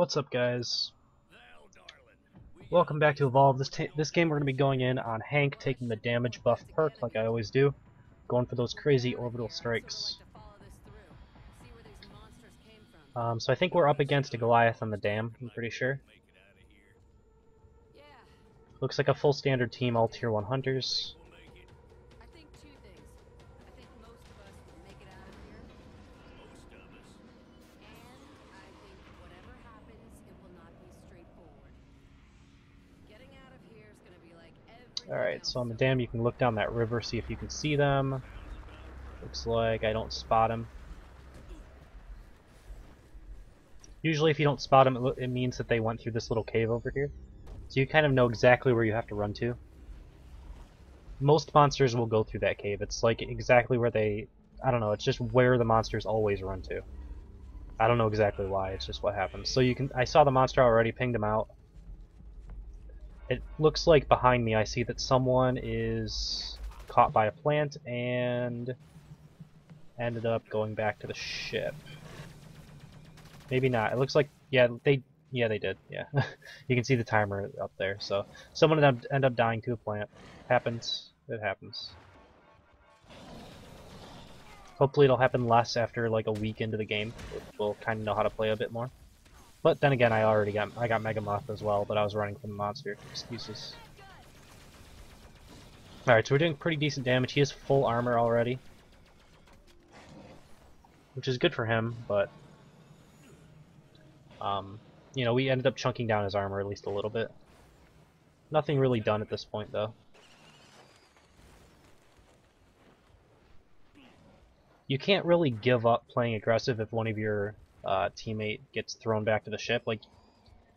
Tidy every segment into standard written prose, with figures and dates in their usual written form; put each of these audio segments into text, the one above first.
What's up, guys? Welcome back to Evolve. This game we're going to be going in on Hank, taking the damage buff perk like I always do, going for those crazy orbital strikes. So I think we're up against a Goliath on the dam, I'm pretty sure. Looks like a full standard team, all tier 1 hunters. Alright, so on the dam you can look down that river, see if you can see them. Looks like I don't spot them. Usually if you don't spot them, it means that they went through this little cave over here. So you kind of know exactly where you have to run to. Most monsters will go through that cave. It's like exactly where they... I don't know, it's just where the monsters always run to. I don't know exactly why, it's just what happens. So you can... I saw the monster already, pinged him out. It looks like behind me I see that someone is caught by a plant and ended up going back to the ship. Maybe not. It looks like they did. Yeah, you can see the timer up there. So someone ended up dying to a plant. Happens. It happens. Hopefully it'll happen less after like a week into the game. We'll kind of know how to play a bit more. But then again, I got Mega Moth as well, but I was running from the monster. Excuses. Alright, so we're doing pretty decent damage. He has full armor already, which is good for him, but you know, we ended up chunking down his armor at least a little bit. Nothing really done at this point, though. You can't really give up playing aggressive if one of your teammate gets thrown back to the ship. Like,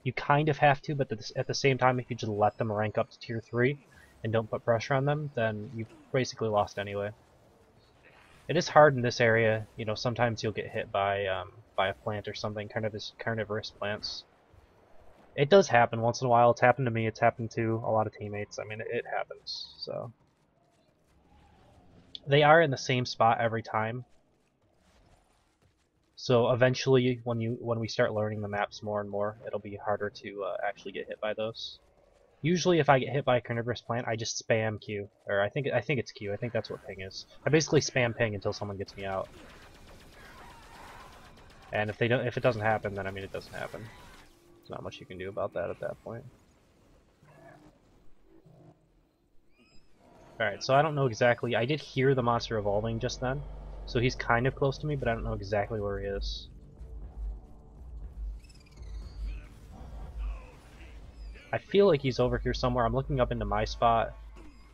you kind of have to, but at the same time, if you just let them rank up to tier 3 and don't put pressure on them, then you've basically lost anyway. It is hard in this area. You know, sometimes you'll get hit by a plant or something, kind of this carnivorous plants. It does happen once in a while. It's happened to me. It's happened to a lot of teammates. I mean, it happens. So they are in the same spot every time. So eventually, when we start learning the maps more and more, it'll be harder to actually get hit by those. Usually, if I get hit by a carnivorous plant, I just spam Q, or I think it's Q. I think that's what ping is. I basically spam ping until someone gets me out. And if it doesn't happen, then I mean it doesn't happen. There's not much you can do about that at that point. Alright, so I don't know exactly. I did hear the monster evolving just then, so he's kind of close to me, but I don't know exactly where he is. I feel like he's over here somewhere. I'm looking up into my spot,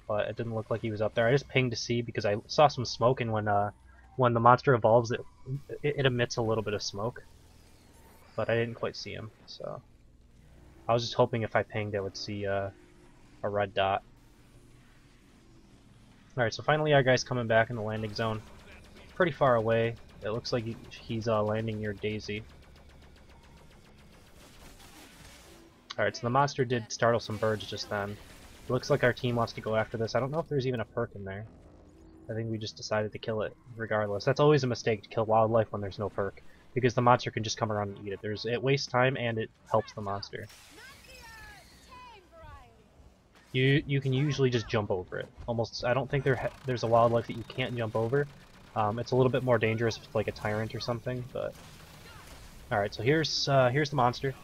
but it didn't look like he was up there. I just pinged to see because I saw some smoke, and when the monster evolves, it emits a little bit of smoke. But I didn't quite see him, so I was just hoping if I pinged I would see a red dot. Alright, so finally our guy's coming back in the landing zone. Pretty far away. It looks like he's landing near Daisy. Alright, so the monster did startle some birds just then. It looks like our team wants to go after this. I don't know if there's even a perk in there. I think we just decided to kill it regardless. That's always a mistake, to kill wildlife when there's no perk, because the monster can just come around and eat it. It wastes time and it helps the monster. You can usually just jump over it. Almost, I don't think there's a wildlife that you can't jump over. It's a little bit more dangerous if it's like a tyrant or something, but alright, so here's the monster.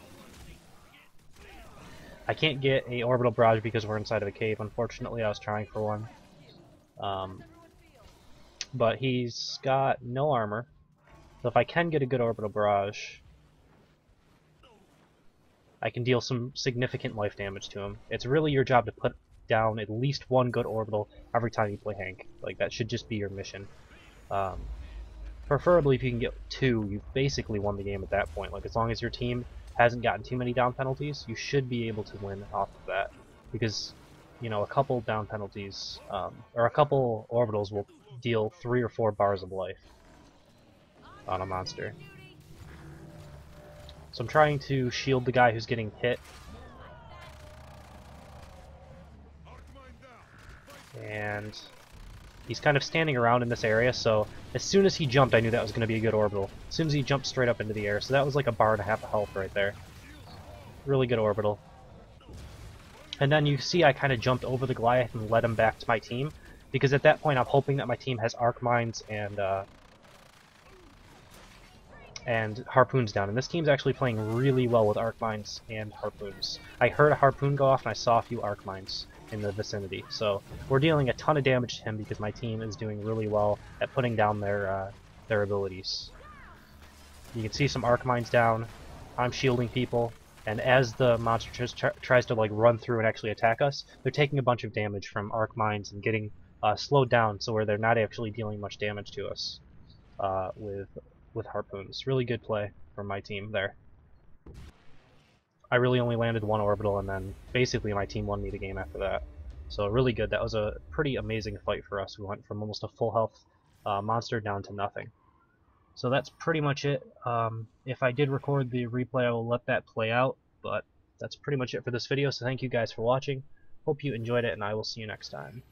I can't get a orbital barrage because we're inside of a cave. Unfortunately, I was trying for one. But he's got no armor. So if I can get a good orbital barrage, I can deal some significant life damage to him. It's really your job to put down at least one good orbital every time you play Hank. Like, that should just be your mission. Preferably if you can get 2, you've basically won the game at that point. Like, as long as your team hasn't gotten too many down penalties, you should be able to win off of that. Because, you know, a couple down penalties, or a couple orbitals will deal 3 or 4 bars of life on a monster. So I'm trying to shield the guy who's getting hit. And he's kind of standing around in this area, so as soon as he jumped I knew that was going to be a good orbital. As soon as he jumped straight up into the air, so that was like a bar and a half of health right there. Really good orbital. And then you see I kind of jumped over the Goliath and led him back to my team, because at that point I'm hoping that my team has Arc Mines and Harpoons down. And this team's actually playing really well with Arc Mines and Harpoons. I heard a Harpoon go off and I saw a few Arc Mines in the vicinity. So we're dealing a ton of damage to him because my team is doing really well at putting down their abilities. You can see some Arc Mines down. I'm shielding people. And as the monster tries to like run through and actually attack us, they're taking a bunch of damage from Arc Mines and getting slowed down, so where they're not actually dealing much damage to us with Harpoons. Really good play from my team there. I really only landed one orbital, and then basically my team won me the game after that. So really good. That was a pretty amazing fight for us. We went from almost a full health monster down to nothing. So that's pretty much it. If I did record the replay, I will let that play out, but that's pretty much it for this video, so thank you guys for watching. Hope you enjoyed it, and I will see you next time.